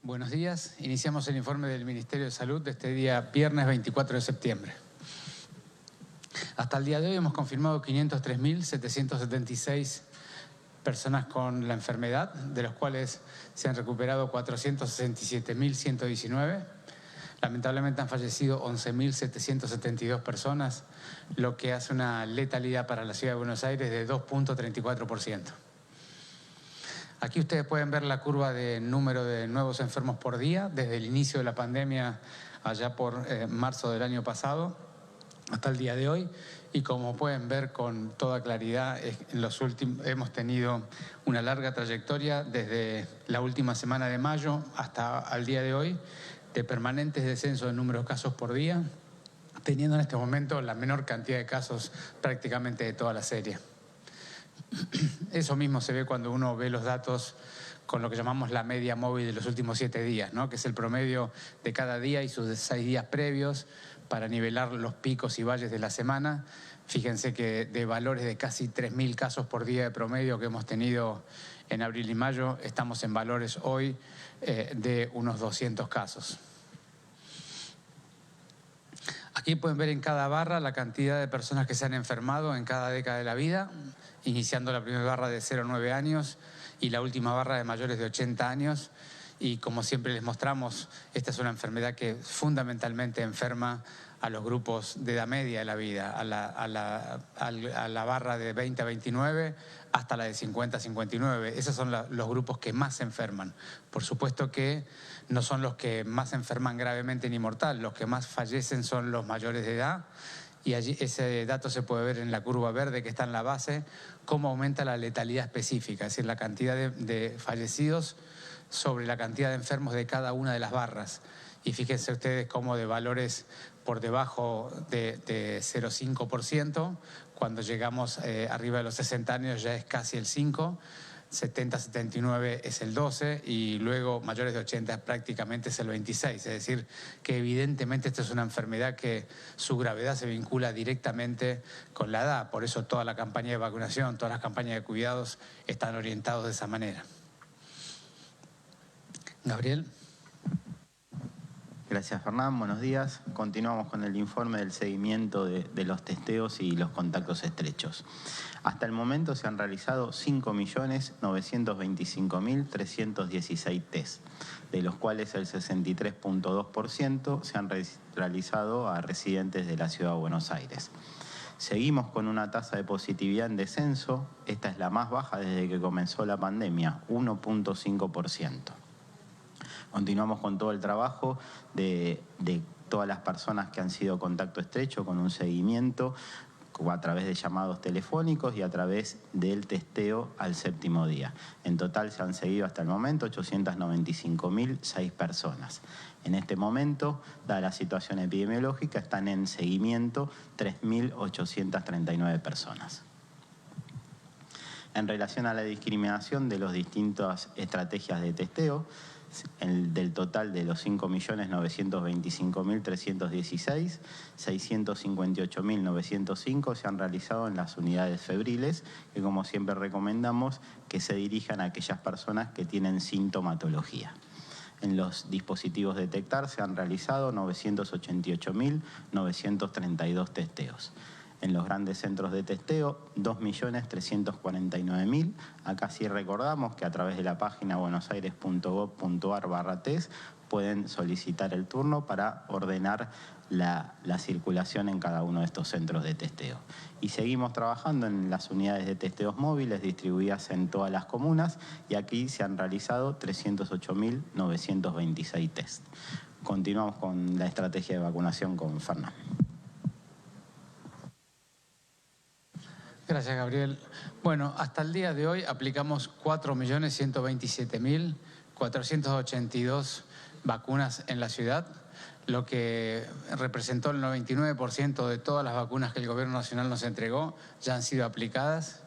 Buenos días. Iniciamos el informe del Ministerio de Salud de este día viernes 24 de septiembre. Hasta el día de hoy hemos confirmado 503.776 personas con la enfermedad, de los cuales se han recuperado 467.119. Lamentablemente han fallecido 11.772 personas, lo que hace una letalidad para la Ciudad de Buenos Aires de 2.34%. Aquí ustedes pueden ver la curva de número de nuevos enfermos por día desde el inicio de la pandemia allá por marzo del año pasado hasta el día de hoy. Y como pueden ver con toda claridad, hemos tenido una larga trayectoria desde la última semana de mayo hasta el día de hoy de permanentes descensos de número de casos por día, teniendo en este momento la menor cantidad de casos prácticamente de toda la serie. Eso mismo se ve cuando uno ve los datos con lo que llamamos la media móvil de los últimos 7 días, ¿no? Que es el promedio de cada día y sus 6 días previos para nivelar los picos y valles de la semana. Fíjense que de valores de casi 3.000 casos por día de promedio que hemos tenido en abril y mayo, estamos en valores hoy de unos 200 casos. Aquí pueden ver en cada barra la cantidad de personas que se han enfermado en cada década de la vida, iniciando la primera barra de 0 a 9 años y la última barra de mayores de 80 años. Y como siempre les mostramos, esta es una enfermedad que fundamentalmente enferma a los grupos de edad media de la vida, a la barra de 20 a 29 hasta la de 50 a 59. Esos son los grupos que más se enferman. Por supuesto que no son los que más se enferman gravemente ni mortal, los que más fallecen son los mayores de edad. Y allí ese dato se puede ver en la curva verde que está en la base, cómo aumenta la letalidad específica, es decir, la cantidad de fallecidos sobre la cantidad de enfermos de cada una de las barras. Y fíjense ustedes cómo de valores por debajo de 0,5%, cuando llegamos arriba de los 60 años ya es casi el 5%, 70-79 es el 12% y luego mayores de 80 prácticamente es el 26%. Es decir, que evidentemente esta es una enfermedad que su gravedad se vincula directamente con la edad. Por eso toda la campaña de vacunación, todas las campañas de cuidados están orientados de esa manera. Gabriel. Gracias, Fernán. Buenos días. Continuamos con el informe del seguimiento de los testeos y los contactos estrechos. Hasta el momento se han realizado 5.925.316 test, de los cuales el 63.2% se han realizado a residentes de la Ciudad de Buenos Aires. Seguimos con una tasa de positividad en descenso. Esta es la más baja desde que comenzó la pandemia, 1.5%. Continuamos con todo el trabajo de todas las personas que han sido contacto estrecho con un seguimiento a través de llamados telefónicos y a través del testeo al 7º día. En total se han seguido hasta el momento 895.006 personas. En este momento, dada la situación epidemiológica, están en seguimiento 3.839 personas. En relación a la discriminación de las distintas estrategias de testeo, del total de los 5.925.316, 658.905 se han realizado en las unidades febriles, que como siempre recomendamos que se dirijan a aquellas personas que tienen sintomatología. En los dispositivos detectar se han realizado 988.932 testeos. En los grandes centros de testeo, 2.349.000. Acá sí recordamos que a través de la página buenosaires.gov.ar/test pueden solicitar el turno para ordenar la circulación en cada uno de estos centros de testeo. Y seguimos trabajando en las unidades de testeos móviles distribuidas en todas las comunas y aquí se han realizado 308.926 test. Continuamos con la estrategia de vacunación con Fernán. Gracias, Gabriel. Bueno, hasta el día de hoy aplicamos 4.127.482 vacunas en la ciudad, lo que representó el 99% de todas las vacunas que el Gobierno Nacional nos entregó ya han sido aplicadas.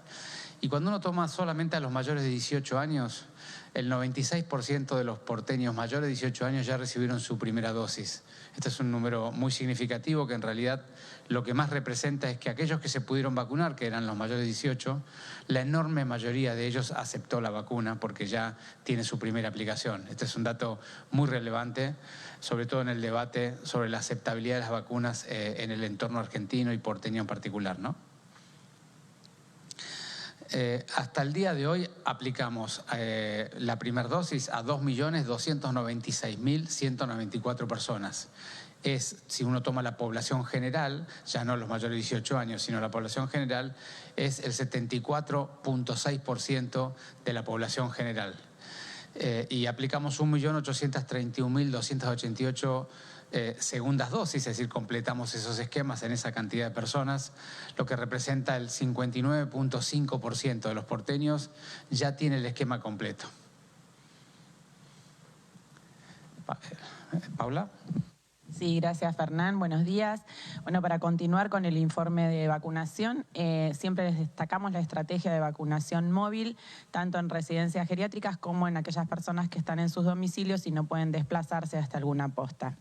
Y cuando uno toma solamente a los mayores de 18 años, el 96% de los porteños mayores de 18 años ya recibieron su primera dosis. Este es un número muy significativo que en realidad lo que más representa es que aquellos que se pudieron vacunar, que eran los mayores de 18, la enorme mayoría de ellos aceptó la vacuna porque ya tiene su primera aplicación. Este es un dato muy relevante, sobre todo en el debate sobre la aceptabilidad de las vacunas en el entorno argentino y porteño en particular, ¿no? Hasta el día de hoy aplicamos la primera dosis a 2.296.194 personas. Si uno toma la población general, ya no los mayores de 18 años, sino la población general, es el 74.6% de la población general. Y aplicamos 1.831.288 segundas dosis, es decir, completamos esos esquemas en esa cantidad de personas, lo que representa el 59.5% de los porteños ya tiene el esquema completo. Paula. Sí, gracias Fernán, buenos días. Bueno, para continuar con el informe de vacunación, siempre les destacamos la estrategia de vacunación móvil, tanto en residencias geriátricas como en aquellas personas que están en sus domicilios y no pueden desplazarse hasta alguna posta.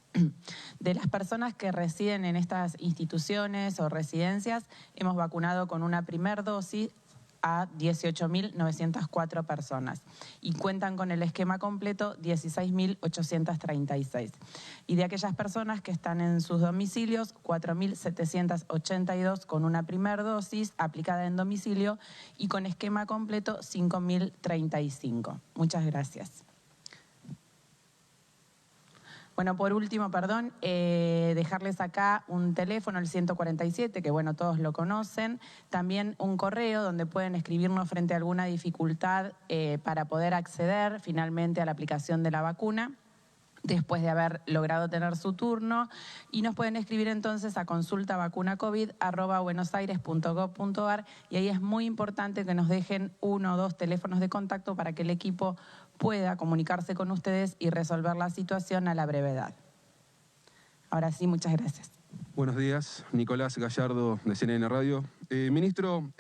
De las personas que residen en estas instituciones o residencias, hemos vacunado con una primera dosis a 18.904 personas y cuentan con el esquema completo 16.836. Y de aquellas personas que están en sus domicilios, 4.782 con una primera dosis aplicada en domicilio y con esquema completo 5.035. Muchas gracias. Bueno, por último, dejarles acá un teléfono, el 147, que bueno, todos lo conocen. También un correo donde pueden escribirnos frente a alguna dificultad para poder acceder finalmente a la aplicación de la vacuna, después de haber logrado tener su turno, y nos pueden escribir entonces a consultavacunacovid@buenosaires.gov.ar, y ahí es muy importante que nos dejen 1 o 2 teléfonos de contacto para que el equipo pueda comunicarse con ustedes y resolver la situación a la brevedad. Ahora sí, muchas gracias. Buenos días, Nicolás Gallardo de CNN Radio. Ministro,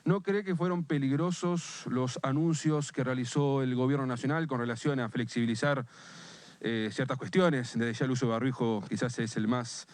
¿no cree que fueron peligrosos los anuncios que realizó el Gobierno Nacional con relación a flexibilizar ciertas cuestiones? Desde ya el uso de barbijo quizás es el más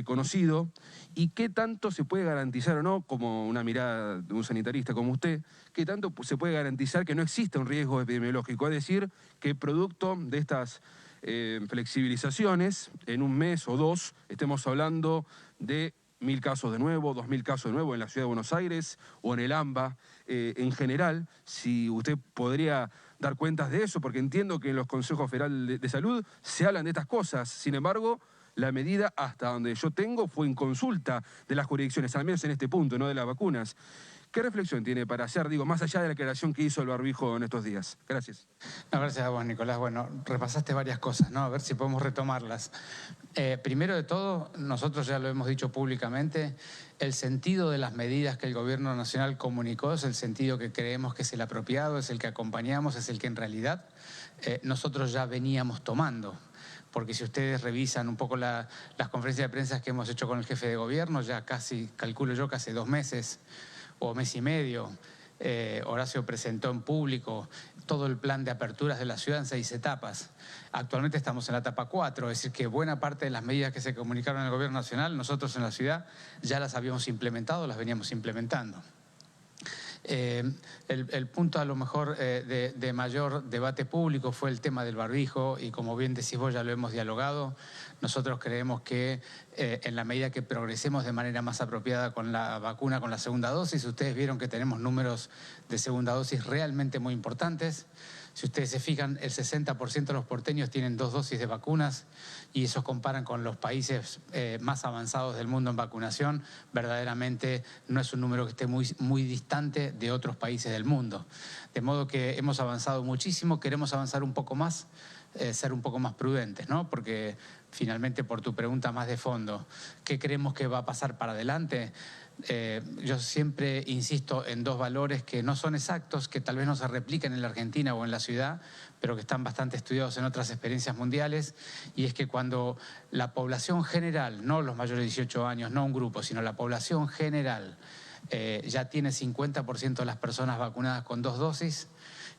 conocido. ¿Y qué tanto se puede garantizar o no, como una mirada de un sanitarista como usted, qué tanto se puede garantizar que no exista un riesgo epidemiológico? Es decir, que producto de estas flexibilizaciones, en un mes o 2, estemos hablando de 1.000 casos de nuevo, 2.000 casos de nuevo en la Ciudad de Buenos Aires o en el AMBA en general. Si usted podría dar cuentas de eso, porque entiendo que en los consejos federales de salud se hablan de estas cosas. Sin embargo, la medida, hasta donde yo tengo, fue en consulta de las jurisdicciones, al menos en este punto, no de las vacunas. ¿Qué reflexión tiene para hacer, más allá de la aclaración que hizo el barbijo en estos días? Gracias. No, gracias a vos, Nicolás. Bueno, repasaste varias cosas, ¿no? A ver si podemos retomarlas. Primero de todo, nosotros ya lo hemos dicho públicamente, el sentido de las medidas que el Gobierno Nacional comunicó es el sentido que creemos que es el apropiado, es el que acompañamos, es el que en realidad nosotros ya veníamos tomando. Porque si ustedes revisan un poco las conferencias de prensa que hemos hecho con el jefe de gobierno, ya casi, calculo yo, casi 2 meses o mes y medio, Horacio presentó en público todo el plan de aperturas de la ciudad en 6 etapas. Actualmente estamos en la etapa 4, es decir, que buena parte de las medidas que se comunicaron en el Gobierno Nacional, nosotros en la ciudad ya las habíamos implementado, las veníamos implementando. El punto a lo mejor de mayor debate público fue el tema del barbijo y como bien decís vos ya lo hemos dialogado. Nosotros creemos que en la medida que progresemos de manera más apropiada con la vacuna, con la segunda dosis, ustedes vieron que tenemos números de segunda dosis realmente muy importantes. Si ustedes se fijan, el 60% de los porteños tienen 2 dosis de vacunas y esos comparan con los países más avanzados del mundo en vacunación. Verdaderamente no es un número que esté muy distante de otros países del mundo. De modo que hemos avanzado muchísimo, queremos avanzar un poco más, ser un poco más prudentes, ¿no? Porque finalmente, por tu pregunta más de fondo, ¿qué creemos que va a pasar para adelante? Yo siempre insisto en 2 valores que no son exactos, que tal vez no se repliquen en la Argentina o en la ciudad, pero que están bastante estudiados en otras experiencias mundiales, y es que cuando la población general, no los mayores de 18 años, no un grupo, sino la población general, ya tiene 50% de las personas vacunadas con 2 dosis.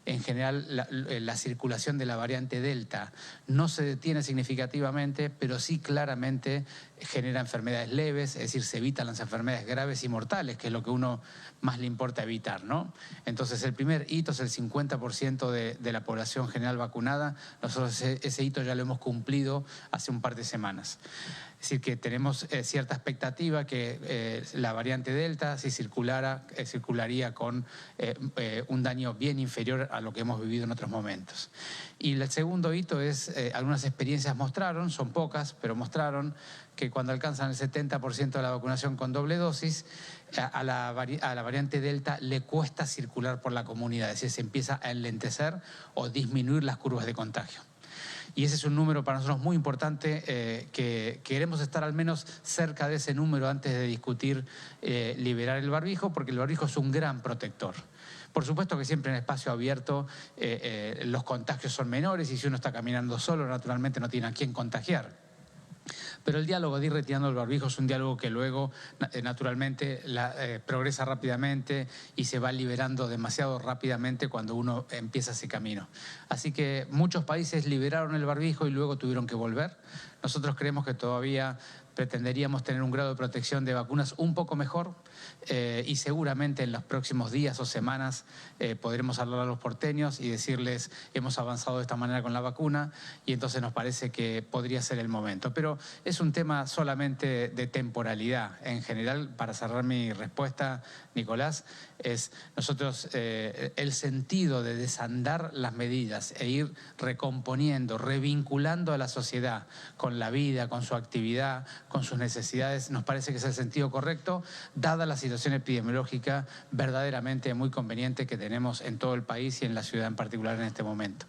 En general, la circulación de la variante Delta no se detiene significativamente, pero sí claramente genera enfermedades leves, es decir, se evitan las enfermedades graves y mortales, que es lo que uno más le importa evitar, ¿no? Entonces, el primer hito es el 50% de la población general vacunada. Nosotros ese hito ya lo hemos cumplido hace un par de semanas. Es decir, que tenemos cierta expectativa que la variante Delta, si circularía con un daño bien inferior a lo que hemos vivido en otros momentos. Y el segundo hito es, algunas experiencias mostraron, son pocas, pero mostraron que cuando alcanzan el 70% de la vacunación con doble dosis, a la variante Delta le cuesta circular por la comunidad, es decir, se empieza a enlentecer o disminuir las curvas de contagio. Y ese es un número para nosotros muy importante, que queremos estar al menos cerca de ese número antes de discutir liberar el barbijo, porque el barbijo es un gran protector. Por supuesto que siempre en espacio abierto los contagios son menores y si uno está caminando solo, naturalmente no tiene a quién contagiar. Pero el diálogo de ir retirando el barbijo es un diálogo que luego, naturalmente, progresa rápidamente y se va liberando demasiado rápidamente cuando uno empieza ese camino. Así que muchos países liberaron el barbijo y luego tuvieron que volver. Nosotros creemos que todavía pretenderíamos tener un grado de protección de vacunas un poco mejor y seguramente en los próximos días o semanas podremos hablar a los porteños y decirles hemos avanzado de esta manera con la vacuna y entonces nos parece que podría ser el momento. Pero es un tema solamente de temporalidad. En general, para cerrar mi respuesta, Nicolás, es nosotros el sentido de desandar las medidas e ir recomponiendo, revinculando a la sociedad con la vida, con su actividad, con sus necesidades, nos parece que es el sentido correcto, dada la situación epidemiológica verdaderamente muy conveniente que tenemos en todo el país y en la ciudad en particular en este momento.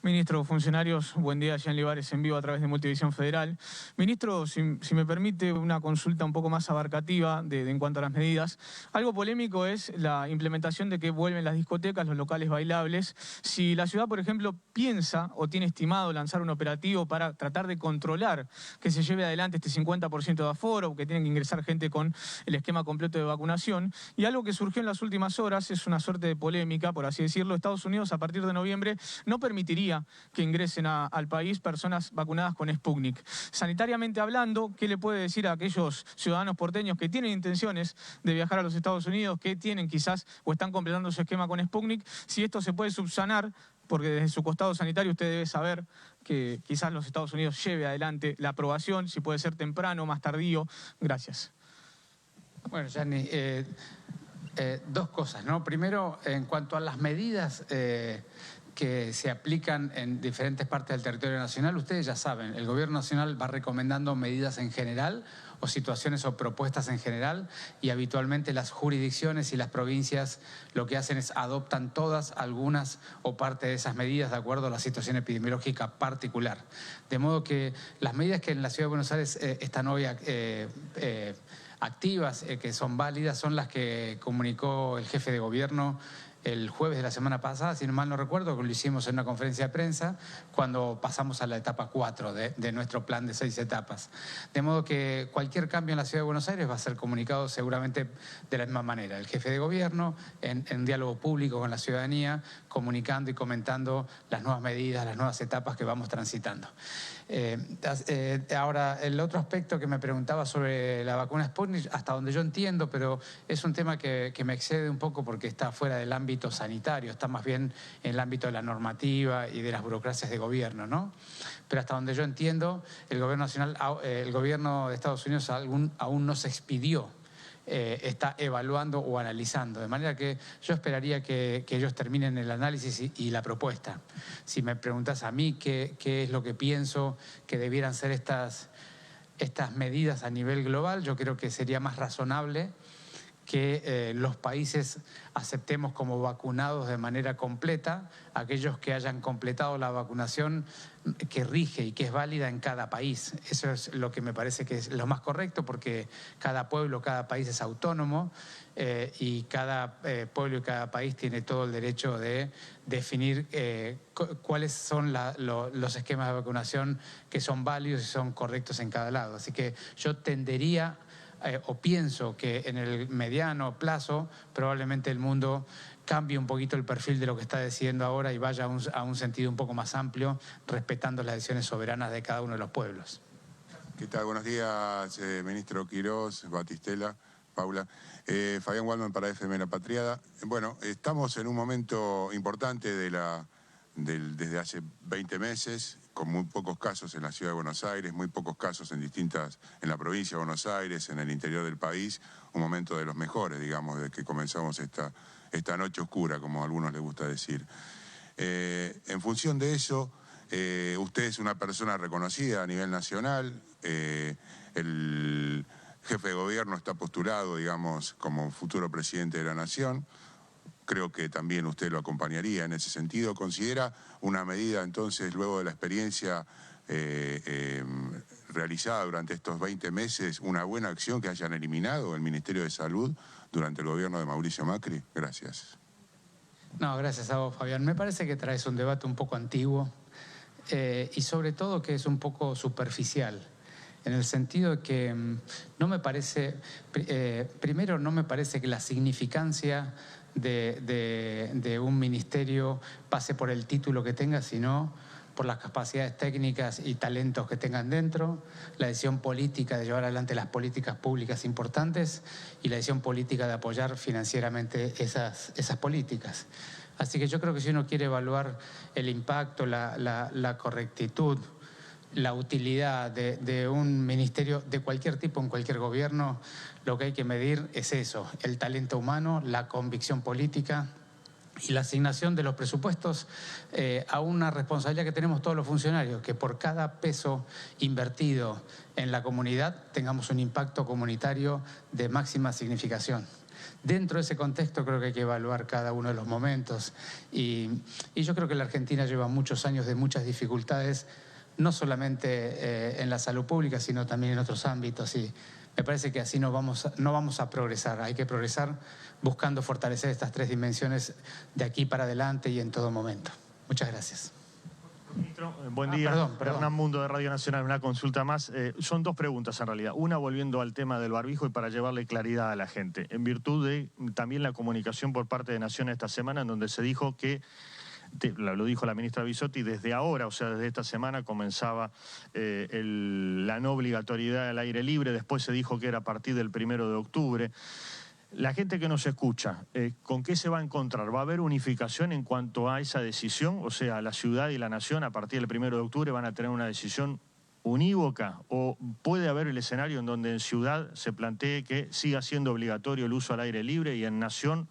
Ministro, funcionarios, buen día, Jean Libares en vivo a través de Multivisión Federal. Ministro, si me permite una consulta un poco más abarcativa en cuanto a las medidas. Algo polémico es la implementación de que vuelven las discotecas, los locales bailables. Si la ciudad, por ejemplo, piensa o tiene estimado lanzar un operativo para tratar de controlar que se lleve adelante este 50% de aforo, que tienen que ingresar gente con el esquema completo de vacunación. Y algo que surgió en las últimas horas es una suerte de polémica, por así decirlo. Estados Unidos, a partir de noviembre, no permitiría que ingresen al país personas vacunadas con Sputnik. Sanitariamente hablando, ¿qué le puede decir a aquellos ciudadanos porteños que tienen intenciones de viajar a los Estados Unidos, que tienen quizás o están completando su esquema con Sputnik, si esto se puede subsanar? Porque desde su costado sanitario usted debe saber que quizás los Estados Unidos lleve adelante la aprobación, si puede ser temprano, más tardío. Gracias. Bueno, Gianni, dos cosas, ¿no? Primero, en cuanto a las medidas que se aplican en diferentes partes del territorio nacional, ustedes ya saben, el Gobierno Nacional va recomendando medidas en general o situaciones o propuestas en general y habitualmente las jurisdicciones y las provincias lo que hacen es adoptan todas, algunas o parte de esas medidas de acuerdo a la situación epidemiológica particular. De modo que las medidas que en la Ciudad de Buenos Aires están hoy activas, que son válidas, son las que comunicó el jefe de gobierno el jueves de la semana pasada, si no mal no recuerdo, que lo hicimos en una conferencia de prensa, cuando pasamos a la etapa 4 de nuestro plan de 6 etapas. De modo que cualquier cambio en la Ciudad de Buenos Aires va a ser comunicado seguramente de la misma manera. El jefe de gobierno, en diálogo público con la ciudadanía, comunicando y comentando las nuevas medidas, las nuevas etapas que vamos transitando. Ahora, el otro aspecto que me preguntaba sobre la vacuna Sputnik, hasta donde yo entiendo, pero es un tema que me excede un poco porque está fuera del ámbito sanitario, está más bien en el ámbito de la normativa y de las burocracias de gobierno, ¿no? Pero hasta donde yo entiendo, el gobierno nacional, el gobierno de Estados Unidos aún no se expidió, está evaluando o analizando, de manera que yo esperaría que ellos terminen el análisis y la propuesta. Si me preguntas a mí qué es lo que pienso que debieran ser estas medidas a nivel global, yo creo que sería más razonable que los países aceptemos como vacunados de manera completa aquellos que hayan completado la vacunación que rige y que es válida en cada país. Eso es lo que me parece que es lo más correcto, porque cada pueblo, cada país es autónomo y cada pueblo y cada país tiene todo el derecho de definir cuáles son los esquemas de vacunación que son válidos y son correctos en cada lado. Así que yo tendería o pienso que en el mediano plazo probablemente el mundo cambie un poquito el perfil de lo que está decidiendo ahora y vaya a un sentido un poco más amplio, respetando las decisiones soberanas de cada uno de los pueblos. ¿Qué tal? Buenos días, ministro Quirós, Batistela, Paula. Fabián Waldman para FM La Patriada. Bueno, estamos en un momento importante desde hace 20 meses, con muy pocos casos en la ciudad de Buenos Aires, muy pocos casos en la provincia de Buenos Aires, en el interior del país, un momento de los mejores, digamos, desde que comenzamos esta noche oscura, como a algunos les gusta decir. En función de eso, usted es una persona reconocida a nivel nacional, el jefe de gobierno está postulado, digamos, como futuro presidente de la Nación. Creo que también usted lo acompañaría en ese sentido. ¿Considera una medida, entonces, luego de la experiencia realizada durante estos 20 meses, una buena acción que hayan eliminado el Ministerio de Salud durante el gobierno de Mauricio Macri? Gracias. No, gracias a vos, Fabián. Me parece que traes un debate un poco antiguo y sobre todo que es un poco superficial. En el sentido de que no me parece, primero no me parece que la significancia de un ministerio pase por el título que tenga, sino por las capacidades técnicas y talentos que tengan dentro, la decisión política de llevar adelante las políticas públicas importantes y la decisión política de apoyar financieramente esas políticas. Así que yo creo que si uno quiere evaluar el impacto, la correctitud, la utilidad de un ministerio de cualquier tipo en cualquier gobierno, lo que hay que medir es eso, el talento humano, la convicción política y la asignación de los presupuestos a una responsabilidad que tenemos todos los funcionarios, que por cada peso invertido en la comunidad tengamos un impacto comunitario de máxima significación. Dentro de ese contexto creo que hay que evaluar cada uno de los momentos y yo creo que la Argentina lleva muchos años de muchas dificultades, no solamente en la salud pública, sino también en otros ámbitos. Y me parece que así no vamos a progresar. Hay que progresar buscando fortalecer estas tres dimensiones de aquí para adelante y en todo momento. Muchas gracias. Ministro, buen día. Perdón. Hernán Mundo de Radio Nacional, una consulta más. Son dos preguntas en realidad. Una, volviendo al tema del barbijo y para llevarle claridad a la gente. En virtud de también la comunicación por parte de Nación esta semana, en donde se dijo que lo dijo la ministra Bisotti, desde ahora, o sea, desde esta semana comenzaba la no obligatoriedad del aire libre, después se dijo que era a partir del 1 de octubre. La gente que nos escucha, ¿con qué se va a encontrar? ¿Va a haber unificación en cuanto a esa decisión? O sea, la ciudad y la nación a partir del 1 de octubre van a tener una decisión unívoca, o puede haber el escenario en donde en ciudad se plantee que siga siendo obligatorio el uso al aire libre y en nación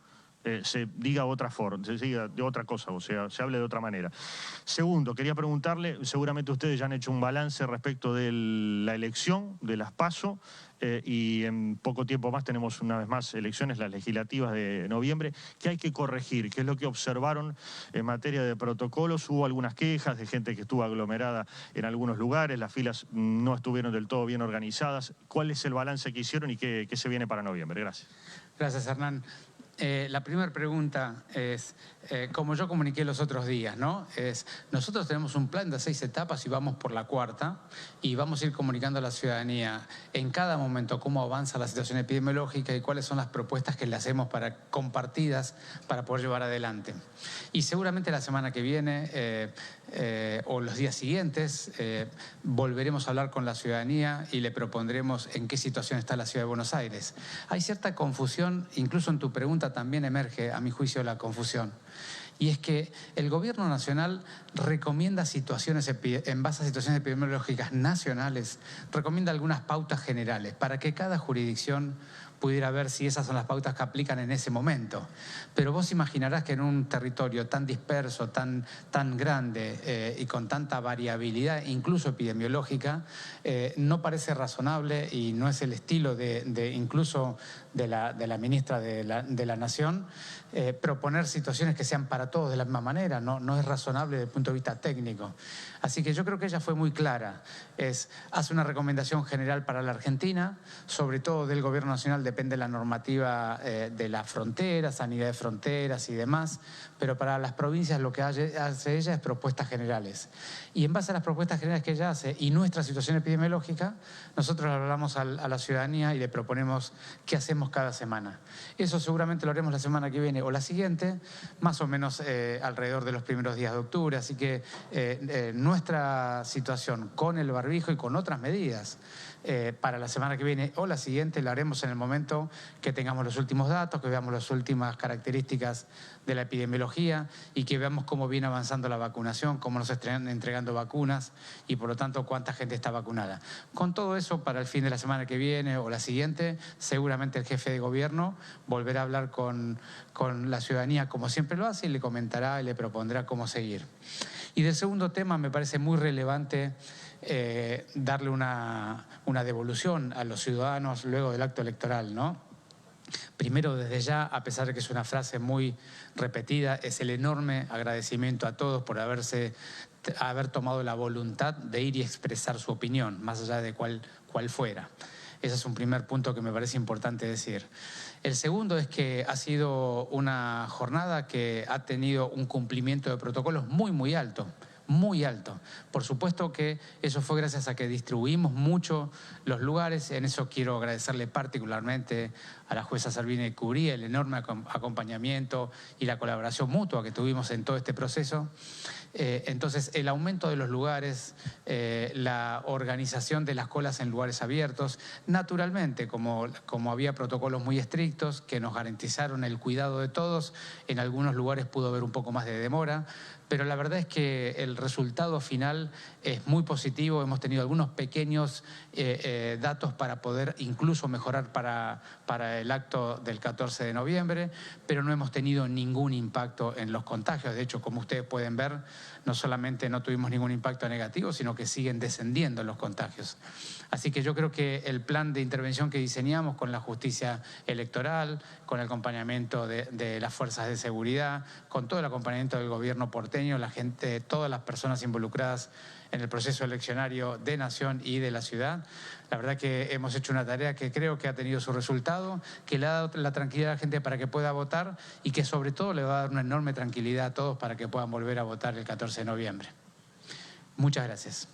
se diga otra forma, se diga de otra cosa, o sea, se hable de otra manera. Segundo, quería preguntarle, seguramente ustedes ya han hecho un balance respecto de la elección, de las PASO, y en poco tiempo más tenemos una vez más elecciones, las legislativas de noviembre. ¿Qué hay que corregir? ¿Qué es lo que observaron en materia de protocolos? Hubo algunas quejas de gente que estuvo aglomerada en algunos lugares, las filas no estuvieron del todo bien organizadas. ¿Cuál es el balance que hicieron y qué se viene para noviembre? Gracias. Gracias, Hernán. La primera pregunta es, como yo comuniqué los otros días, ¿no? Nosotros tenemos un plan de 6 etapas y vamos por la 4ª y vamos a ir comunicando a la ciudadanía en cada momento cómo avanza la situación epidemiológica y cuáles son las propuestas que le hacemos compartidas para poder llevar adelante. Y seguramente la semana que viene o los días siguientes volveremos a hablar con la ciudadanía y le propondremos en qué situación está la ciudad de Buenos Aires. Hay cierta confusión, incluso en tu pregunta también emerge, a mi juicio, la confusión. Y es que el gobierno nacional recomienda situaciones, en base a situaciones epidemiológicas nacionales, recomienda algunas pautas generales para que cada jurisdicción pudiera ver si esas son las pautas que aplican en ese momento. Pero vos imaginarás que en un territorio tan disperso, tan grande y con tanta variabilidad, incluso epidemiológica, no parece razonable y no es el estilo incluso la ministra de la Nación, proponer situaciones que sean para todos de la misma manera, no es razonable desde el punto de vista técnico. Así que yo creo que ella fue muy clara, hace una recomendación general para la Argentina, sobre todo del Gobierno Nacional depende la normativa de las fronteras, sanidad de fronteras y demás, pero para las provincias lo que hace ella es propuestas generales. Y en base a las propuestas generales que ella hace y nuestra situación epidemiológica, nosotros hablamos a la ciudadanía y le proponemos qué hacemos cada semana. Eso seguramente lo haremos la semana que viene o la siguiente, más o menos alrededor de los primeros días de octubre. Así que nuestra situación con el barbijo y con otras medidas para la semana que viene o la siguiente la haremos en el momento que tengamos los últimos datos, que veamos las últimas características de la epidemiología y que veamos cómo viene avanzando la vacunación, cómo nos están entregando vacunas y por lo tanto cuánta gente está vacunada. Con todo eso, para el fin de la semana que viene o la siguiente, seguramente el jefe de gobierno volverá a hablar con la ciudadanía como siempre lo hace y le comentará y le propondrá cómo seguir. Y del segundo tema me parece muy relevante darle una devolución a los ciudadanos luego del acto electoral, ¿no? Primero, desde ya, a pesar de que es una frase muy repetida, es el enorme agradecimiento a todos por haber tomado la voluntad de ir y expresar su opinión, más allá de cuál fuera. Ese es un primer punto que me parece importante decir. El segundo es que ha sido una jornada que ha tenido un cumplimiento de protocolos muy, muy alto. Muy alto. Por supuesto que eso fue gracias a que distribuimos mucho los lugares. En eso quiero agradecerle particularmente a la jueza Servini Cubrí el enorme acompañamiento y la colaboración mutua que tuvimos en todo este proceso. Entonces, el aumento de los lugares, la organización de las colas en lugares abiertos, naturalmente, como había protocolos muy estrictos que nos garantizaron el cuidado de todos, en algunos lugares pudo haber un poco más de demora, pero la verdad es que el resultado final es muy positivo. Hemos tenido algunos pequeños datos para poder incluso mejorar para el acto del 14 de noviembre, pero no hemos tenido ningún impacto en los contagios. De hecho, como ustedes pueden ver, no solamente no tuvimos ningún impacto negativo, sino que siguen descendiendo los contagios. Así que yo creo que el plan de intervención que diseñamos con la justicia electoral, con el acompañamiento de las fuerzas de seguridad, con todo el acompañamiento del gobierno porteño, la gente, todas las personas involucradas en el proceso eleccionario de Nación y de la ciudad. La verdad que hemos hecho una tarea que creo que ha tenido su resultado, que le ha dado la tranquilidad a la gente para que pueda votar y que sobre todo le va a dar una enorme tranquilidad a todos para que puedan volver a votar el 14 de noviembre. Muchas gracias.